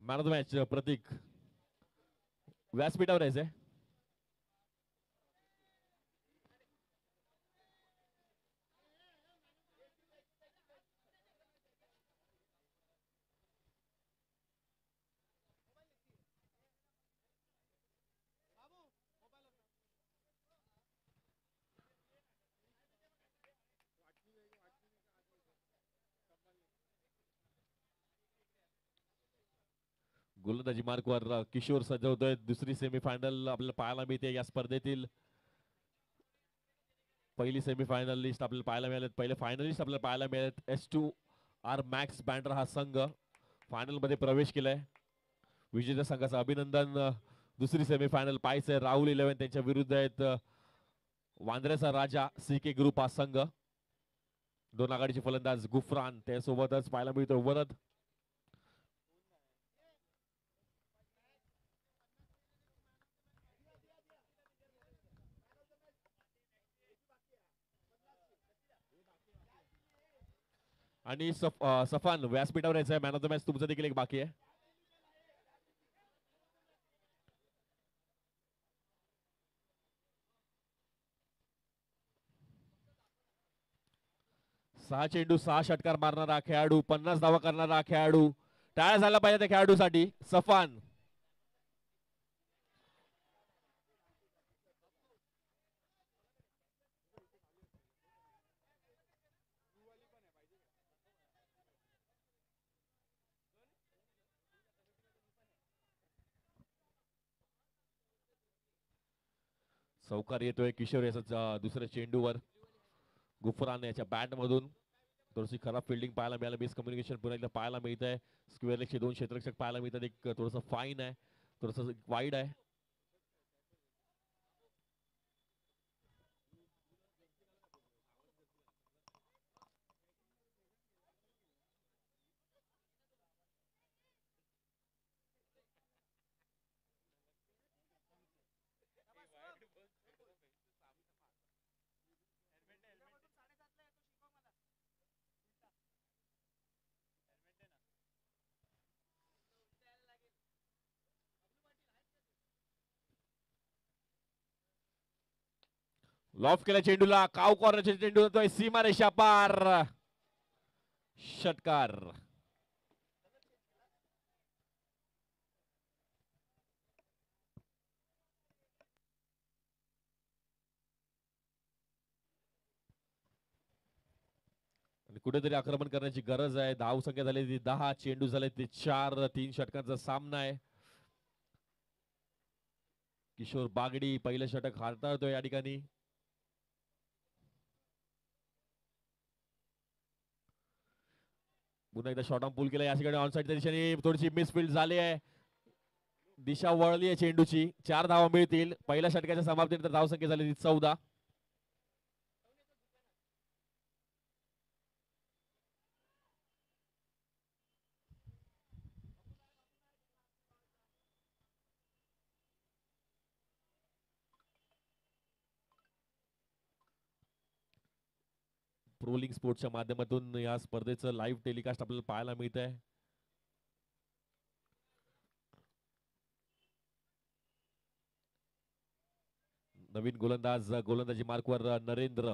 Man of the match प्रतीक व्यासपीठावर यायचंय. गोलंदाजी मार्कवर किशोर सजवतोय. दुसरी सेमीफायनल आपल्याला पाहायला मिळते या स्पर्धेतील. पहिली सेमीफायनलिस्ट आपल्याला पाहायला मिळालेत. पहिले फायनलिस्ट आपल्याला पाहायला मिळालेत. S2R मॅक्स बँडर हा संघ फायनल मध्ये प्रवेश केलाय. विजेत्या संघाचं अभिनंदन. दुसरी सेमीफायनल पाहायचंय. राहुल 11 त्यांच्या विरुद्ध आहेत वांद्र्याचा राजा CK ग्रुप हा संघ. दोन आघाडीचे फलंदाज गुफरान त्यासोबतच पाहायला मिळतो वरद. आणि सफान व्यासपीठावर यायचं. मॅन ऑफ द मॅच तुमचं देखील एक बाकी आहे. सहा चेंडू 6 षटकार मारणारा खेळाडू, 50 धावा करणारा खेळाडू. टाळ्या झाला पाहिजे त्या खेळाडूसाठी. सफान चौकार येतोय किशोर याचा दुसऱ्या चेंडूवर. गुफरान याच्या बॅट मधून थोडीशी खराब फिल्डिंग पाहायला मिळालं. मिसकम्युनिकेशन पुन्हा एकदा पाहायला मिळत आहे. स्क्वेअर लेगचे 2 क्षेत्ररक्षक पाहायला मिळतात. एक थोडंसं फाईन आहे, थोडंसं वाईड आहे. लॉफ केल्या चेंडूला. काव कॉर्नरच्या चेंडू जातोय सीमा रेषा पार. षटकार. कुठेतरी आक्रमण करण्याची गरज आहे. धाव संख्या झाली ती 10. चेंडू झाले ते 4. 3 षटकांचा सामना आहे. किशोर बागडी पहिलं षटक हाताळतोय या ठिकाणी. पुन्हा एकदा शॉर्ट ऑन पूल केला या ठिकाणी. ऑनसाइडच्या दिशेने थोडीशी मिसफिल्ड झाली आहे. दिशा वळली आहे चेंडूची. 4 धावा मिळतील. पहिल्या षटकाच्या समाप्तीनंतर धाव संख्या झाली 14. प्रोलिंग स्पोर्ट्सच्या माध्यमातून या स्पर्धेचं लाईव्ह टेलिकास्ट आपल्याला पाहायला मिळत आहे. नवीन गोलंदाज गोलंदाजी मार्कवर नरेंद्र.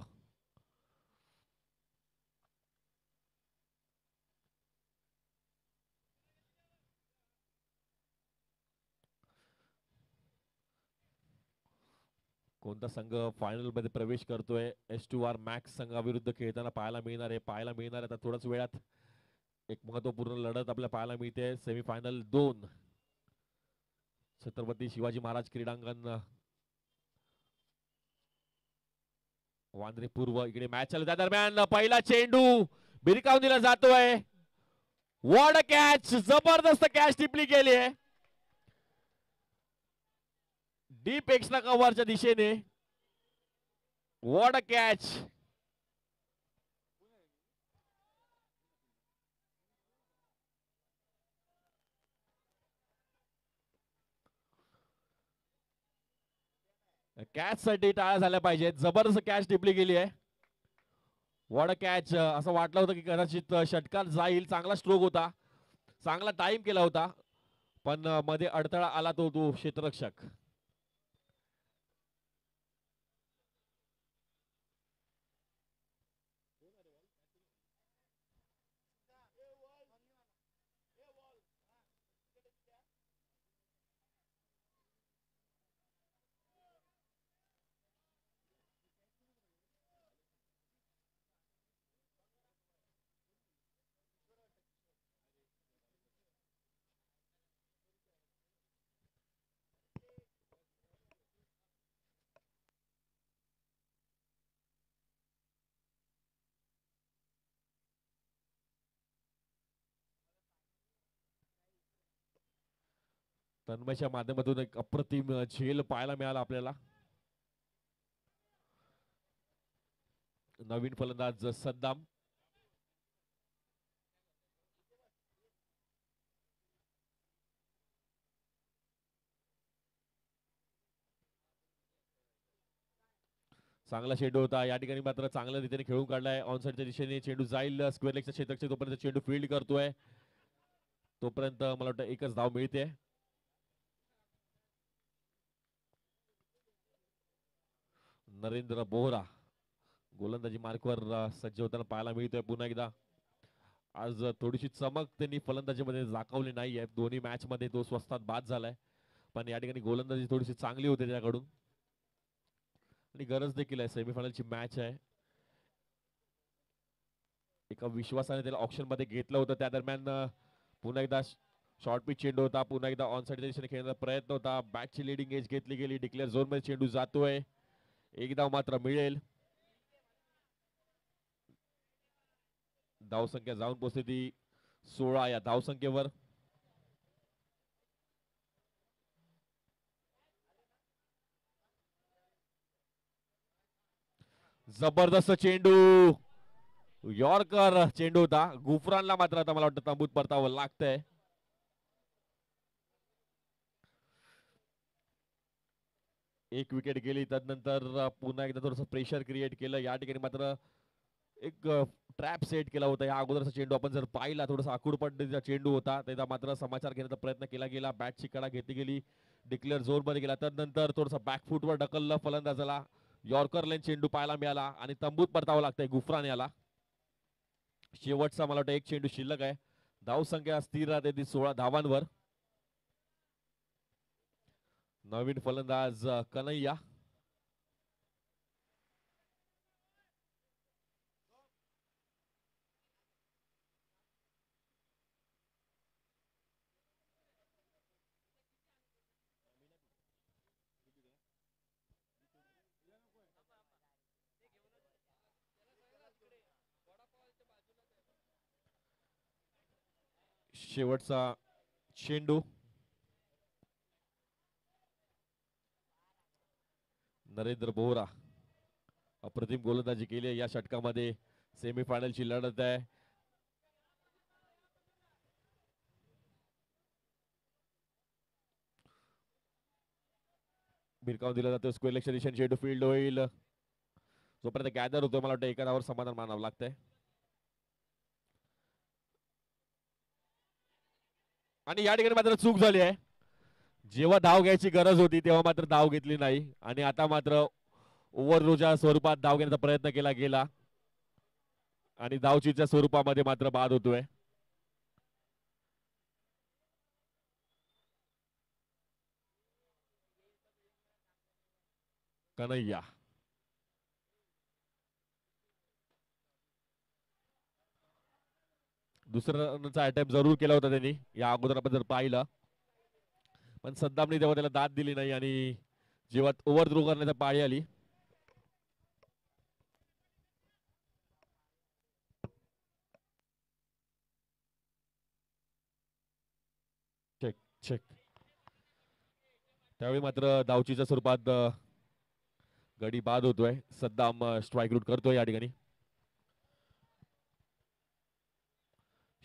कोणता संघ फायनल मध्ये प्रवेश करतोय? S2R मॅक्स संघाविरुद्ध खेळताना पाहायला मिळणार आता थोड्याच वेळात एक महत्वपूर्ण लढत आपल्याला पाहायला मिळते. सेमीफायनल 2 छत्रपती शिवाजी महाराज क्रीडांगण वांद्रे पूर्व इकडे मॅच चालू. त्या दरम्यान पहिला चेंडू भिरकावून दिला जातोय. What a catch. जबरदस्त कॅच टिपली गेली आहे डीप एक्स्ट्रा कव्हरच्या दिशेने. What a catch. कॅच साठी टाळ्या झाल्या पाहिजेत. जबरदस्त कॅच टिपली गेली आहे. What a catch. असं वाटलं होतं की कदाचित षटकार जाईल. चांगला स्ट्रोक होता. चांगला टाइम केला होता. पण मध्ये अडथळा आला तो क्षेत्ररक्षक. तन्मयच्या माध्यमातून एक अप्रतिम झेल पाहायला मिळाला आपल्याला. नवीन फलंदाज सद्दाम. चांगला चेंडू होता या ठिकाणी, मात्र चांगल्या रीतीने खेळून काढलाय. ऑनसाइडच्या दिशेने चेंडू जाईल स्क्वेअर लेगच्या क्षेत्राचे, तोपर्यंत चेंडू फील्ड करतोय. तोपर्यंत मला वाटतं एकच धाव मिळते. नरेंद्र बोहरा गोलंदाजी मार्कवर सज्ज होताना पाहायला मिळतोय पुन्हा एकदा. आज थोडीशी चमक त्यांनी फलंदाजीमध्ये दाखवली नाहीये. दोन्ही मॅच मध्ये तो स्वस्तात बाद झालाय, पण या ठिकाणी गोलंदाजी थोडीशी चांगली होते त्याकडून आणि गरज देखील आहे. सेमीफायनलची मॅच आहे. एका विश्वासाने त्याला ऑप्शन मध्ये घेतलं होतं. त्या दरम्यान पुन्हा एकदा शॉर्ट पिच चेंडू होता. पुन्हा एकदा ऑन साइडच्या दिशेने खेळण्याचा प्रयत्न होता. बॅटची लिडिंग एज घेतली गेली. डिक्लेअर झोन मध्ये चेंडू जातोय. एक धाव मात्र मिळेल. धावसंख्या जाऊन पोहोचते ती 16 या धावसंख्येवर. जबरदस्त चेंडू, यॉर्कर चेंडू होता. गुफरानला मात्र आता मला वाटतं तंबूत परतावं लागतंय. एक विकेट गेली, त्यानंतर पुन्हा एकदा थोडस प्रेशर क्रिएट केलं. या ठिकाणी मात्र एक ट्रॅप सेट केला होता. या अगोदरचा चेंडू आपण जर पाहिला, थोडासा आखूड पद्धतीचा चेंडू होता. त्याचा मात्र समाचार घेण्याचा प्रयत्न केला गेला. बॅटची कडा घेतली गेली, डिक्लेअर झोन मध्ये गेला. त्यानंतर थोडासा बॅकफुटवर ढकललं फलंदाजाला. यॉर्कर लाईन चेंडू पाहायला मिळाला आणि तंबूत परतावं लागतंय गुफरान याला. शेवटचा मला वाटतं एक चेंडू शिल्लक आहे. धावसंख्या स्थिर राहते ती 16 धावांवर. नवीन फलंदाज कन्हैया. शेवटचा चेंडू. नरेंद्र बोहरा अप्रतिम गोलंदाजी केली आहे या षटकामध्ये. सेमीफायनलची लढत आहे. भिरकावून दिला जातो. स्क्वेअर लेगच्या दिशेने चेंडू फील्ड होईल. जोपर्यंत गॅदर होतो, मला वाटतं एका धावावर समाधान मानावं लागतंय. आणि या ठिकाणी मात्र चूक झाली आहे. जेव्हा धाव घ्यायची गरज होती तेव्हा मात्र धाव घेतली नाही आणि आता मात्र ओव्हरच्या स्वरूपात धाव घेण्याचा प्रयत्न केला गेला आणि धावचीच्या स्वरूपामध्ये मात्र बाद होतोय. कन्हैया दुसऱ्या रनचा अटेम्प्ट जरूर केला होता त्यांनी या अगोदर आपण जर पाहिलं, पण सद्दामने तेव्हा त्याला दाद दिली नाही आणि जेव्हा ओव्हर थ्रो करण्याची पाळी आली. Check check. त्यावेळी मात्र धावचीच्या स्वरूपात गडी बाद होतोय. सद्दाम स्ट्राईक रूट करतोय या ठिकाणी.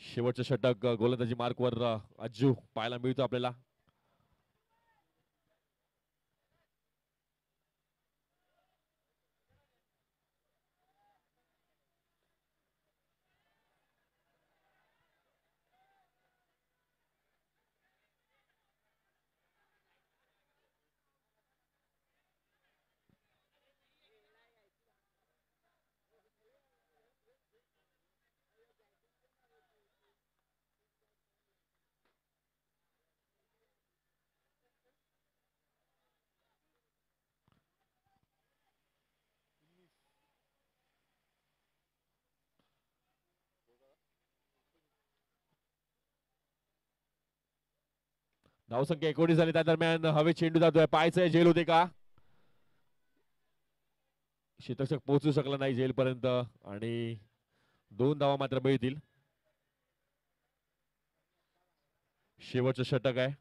शेवटचं षटक गोलंदाजी मार्कवर अज्जू पाहायला मिळतो आपल्याला. धावसंख्या 19 झाली. त्या दरम्यान हवे चेंडू जातोय. पायचं झेल होते का? क्षेत्ररक्षक पोहोचू शकला नाही झेल पर्यंत आणि 2 धावा मात्र मिळतील. शेवटचं षटक आहे.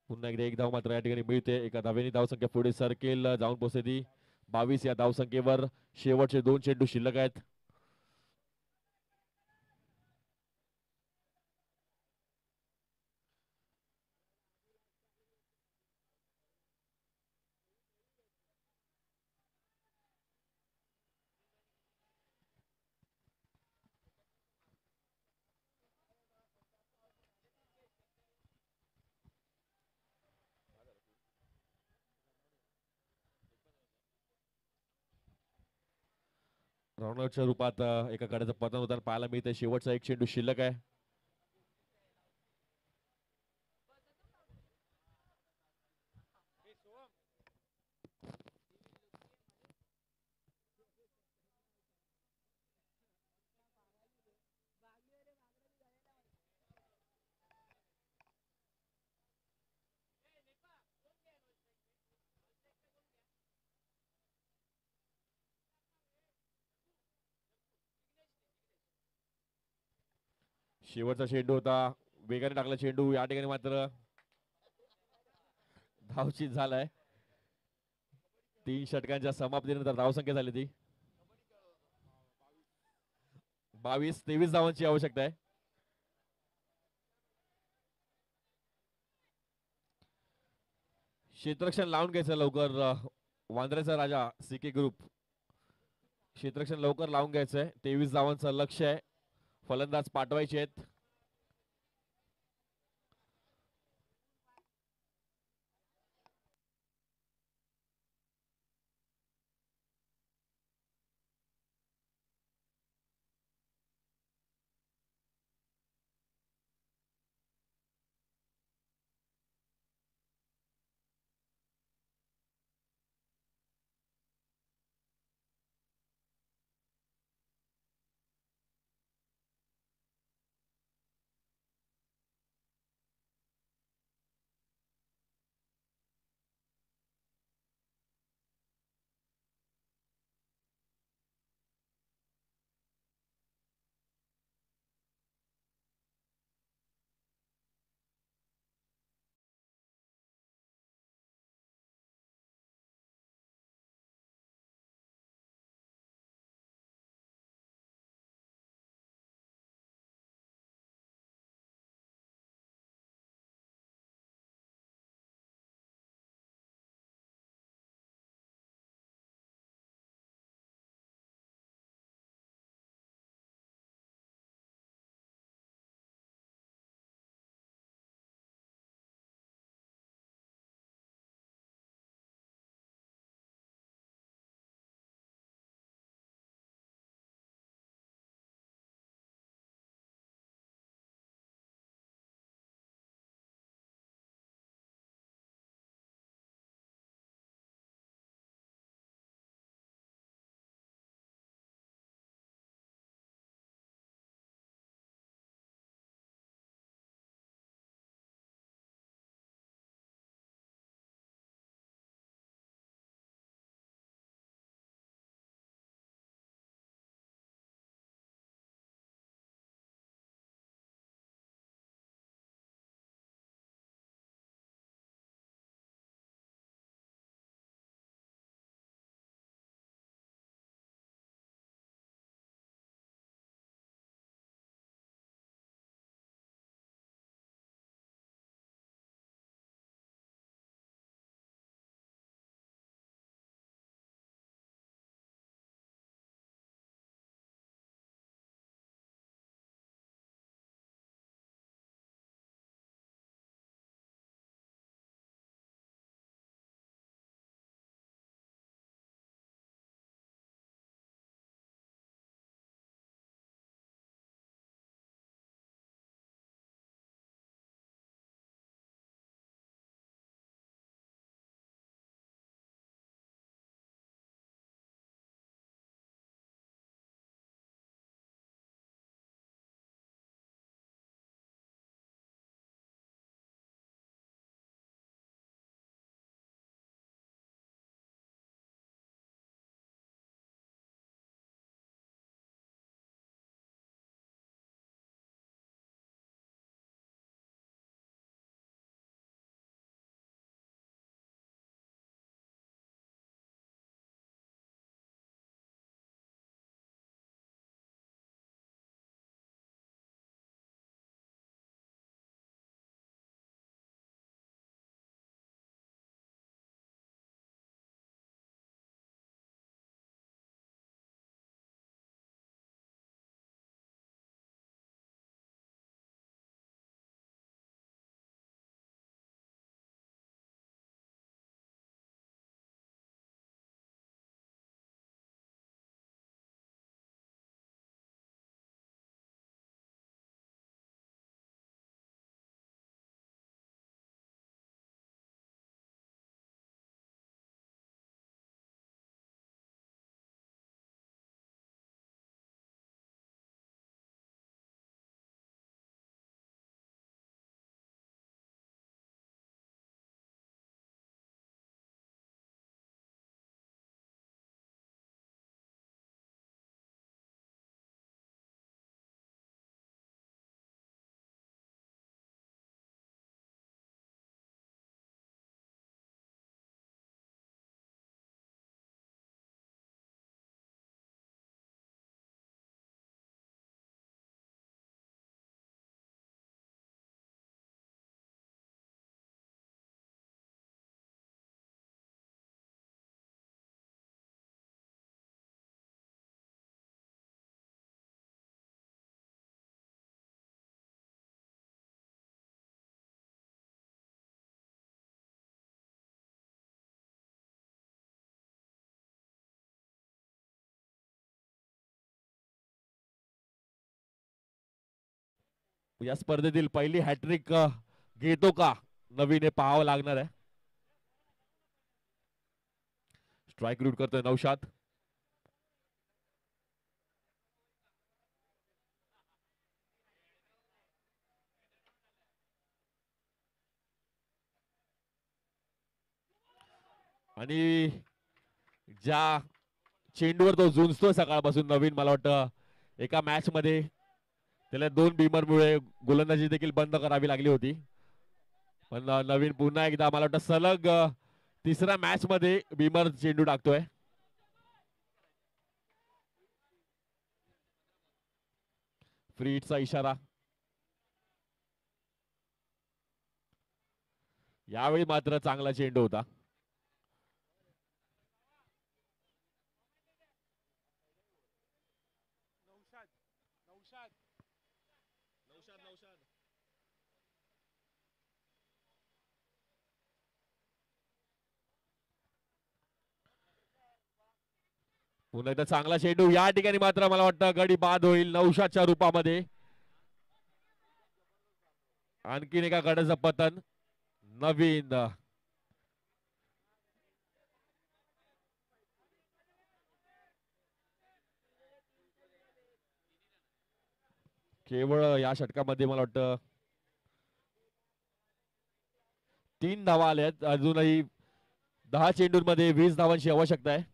पुन्हा एकदा एक धाव मात्र या ठिकाणी मिळते. एका धावेने धावसंख्या पुढे सरकेल जाऊन पोहोचते 22 या धावसंख्येवर. शेवटचे 2 चेंडू शिल्लक आहेत. रनआउटच्या रूपात एका कड्याचं पतन होताना पाहायला मिळते. शेवटचा एक चेंडू शिल्लक आहे. शेवटचा चेंडू होता. वेगाने टाकला चेंडू. या ठिकाणी मात्र धावचीत झालाय. 3 षटकांच्या समाप्तीनंतर धावसंख्या झाली ती 22-23 धावांची आवश्यकता आहे. क्षेत्ररक्षण लावून घ्यायचं लवकर. वांद्र्याचा राजा सीके ग्रुप क्षेत्ररक्षण लवकर लावून घ्यायचंय. 23 धावांचं लक्ष आहे. फलंदाज पाठवायचे आहेत. या स्पर्धेतील पहिली हॅट्रिक घेतो का नवीन हे पाहावं लागणार आहे. स्ट्राइक रूट करतोय नौशाद. आणि ज्या चेंडूवर तो झुंजतोय सकाळपासून नवीन, मला वाटतं एका मॅच मध्ये त्याला 2 बीमरमुळे गोलंदाजी देखील बंद करावी लागली होती. पण नवीन पुन्हा एकदा मला वाटतं सलग तिसऱ्या मॅच मध्ये बीमर चेंडू टाकतोय. फ्री हिटचा इशारा. यावेळी मात्र चांगला चेंडू होता. पुन्हा एकदा चांगला चेंडू. या ठिकाणी मात्र मला वाटतं गडी बाद होईल नौशादच्या रूपामध्ये. आणखीन एका गडाचं पतन. नवीन केवळ या षटकामध्ये मला वाटतं 3 धावा आल्या आहेत. अजूनही 10 चेंडूंमध्ये 20 धावांची आवश्यकता आहे.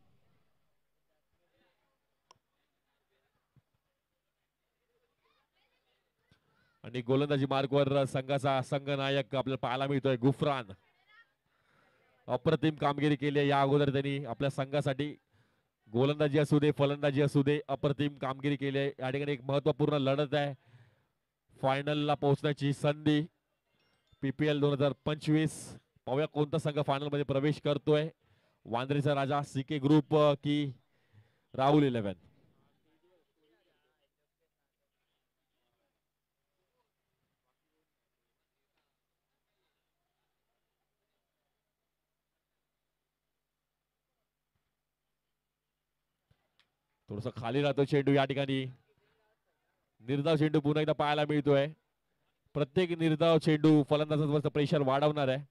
आणि गोलंदाजी मार्कवर संघाचा संघनायक आपल्याला पाहायला मिळतोय गुफरान. अप्रतिम कामगिरी केली आहे या अगोदर त्यांनी आपल्या संघासाठी. गोलंदाजी असू दे फलंदाजी असू दे अप्रतिम कामगिरी केली आहे. या ठिकाणी एक महत्वपूर्ण लढत आहे. फायनलला पोहोचण्याची संधी PPL 2025. पाहूया कोणता संघ फायनल मध्ये प्रवेश करतोय. वांद्रेचा राजा, CK ग्रुप की राहुल 11. थोडस खाली राहतो चेंडू. या ठिकाणी निर्धाव चेंडू पुन्हा एकदा पाहायला मिळतोय. प्रत्येक निर्धाव चेंडू फलंदाजांवरचं प्रेशर वाढवणार आहे.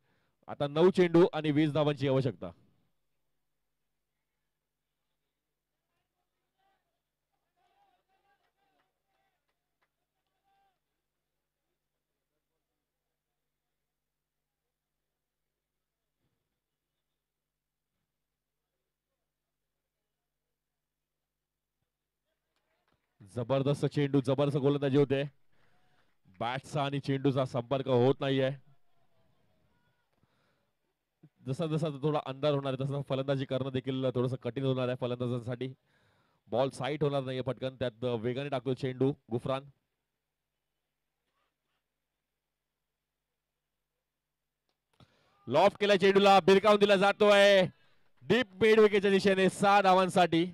आता 9 चेंडू आणि 20 धावांची आवश्यकता. जबरदस्त चेंडू, जबरदस्त गोलंदाजी होते. बॅटचा आणि चेंडूचा संपर्क होत नाहीये. जसा जसा थोडा अंधार होणार आहे तसं फलंदाजी करणं देखील थोडंसं कठीण होणार आहे फलंदाजांसाठी. बॉल साईट होणार नाहीये पटकन. त्यात वेगाने टाकतो चेंडू गुफरान. लॉफ केला चेंडूला, बिरकावून दिला जातोय डीप मिड विकेटच्या दिशेने 6 धावांसाठी.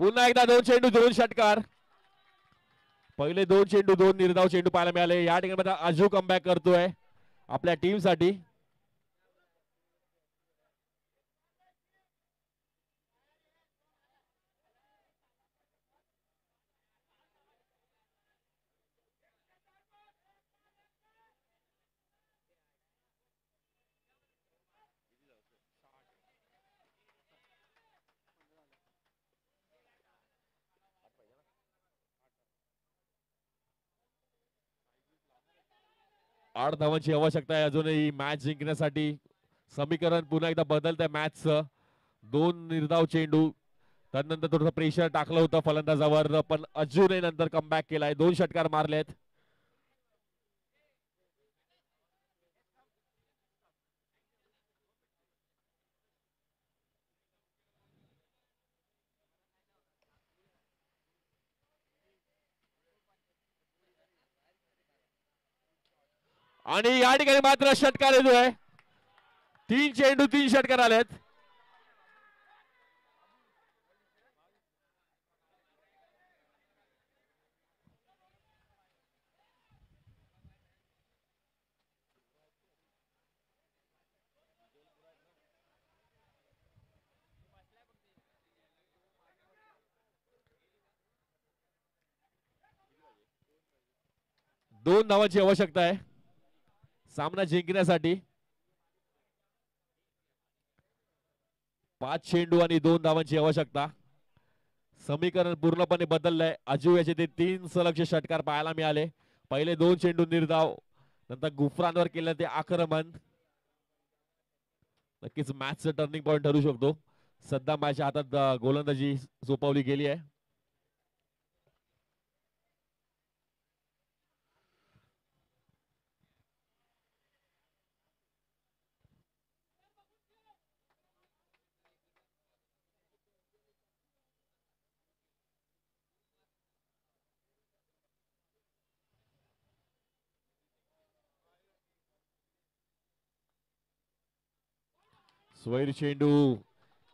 पुन्हा एकदा 2 चेंडू 2 षटकार. पहिले 2 चेंडू 2 निर्धाव चेंडू पाहायला मिळाले. या ठिकाणी अजू कमबॅक करतोय आपल्या टीम साठी. आठ धावांची आवश्यकता आहे अजूनही मॅच जिंकण्यासाठी. समीकरण पुन्हा एकदा बदलत आहे मॅचचं. 2 निर्धाव चेंडू, त्यानंतर थोडंसं प्रेशर टाकलं होतं फलंदाजावर, पण अजूनही नंतर कमबॅक केलाय. 2 षटकार मारलेत. आणि या ठिकाणी मात्र षटकार येतोय. 3 चेंडू 3 षटकार आलेत. दोन धावांची आवश्यकता आहे सामना जिंकण्यासाठी. 5 चेंडू आणि 2 धावांची आवश्यकता. समीकरण पूर्णपणे बदललंय. अजू याचे ते 3 सलगचे षटकार पाहायला मिळाले. पहिले 2 चेंडू निर्धाव, नंतर गुफरांवर केलं ते आक्रमण. नक्कीच मॅचचं टर्निंग पॉइंट ठरू शकतो. सध्या माझ्या हातात गोलंदाजी सोपवली गेली आहे. स्वैर चेंडू.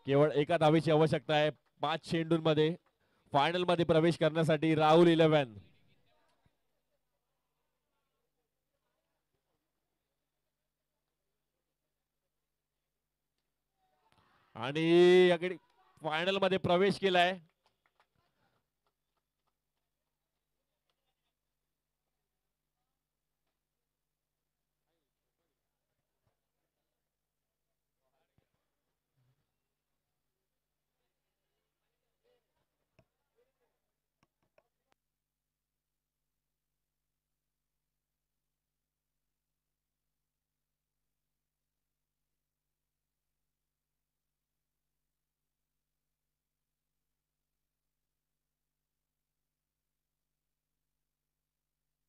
केवळ एका धावेची आवश्यकता आहे 5 चेंडूंमध्ये फायनल मध्ये प्रवेश करण्यासाठी. राहुल 11. आणि याकडे फायनल मध्ये प्रवेश केलाय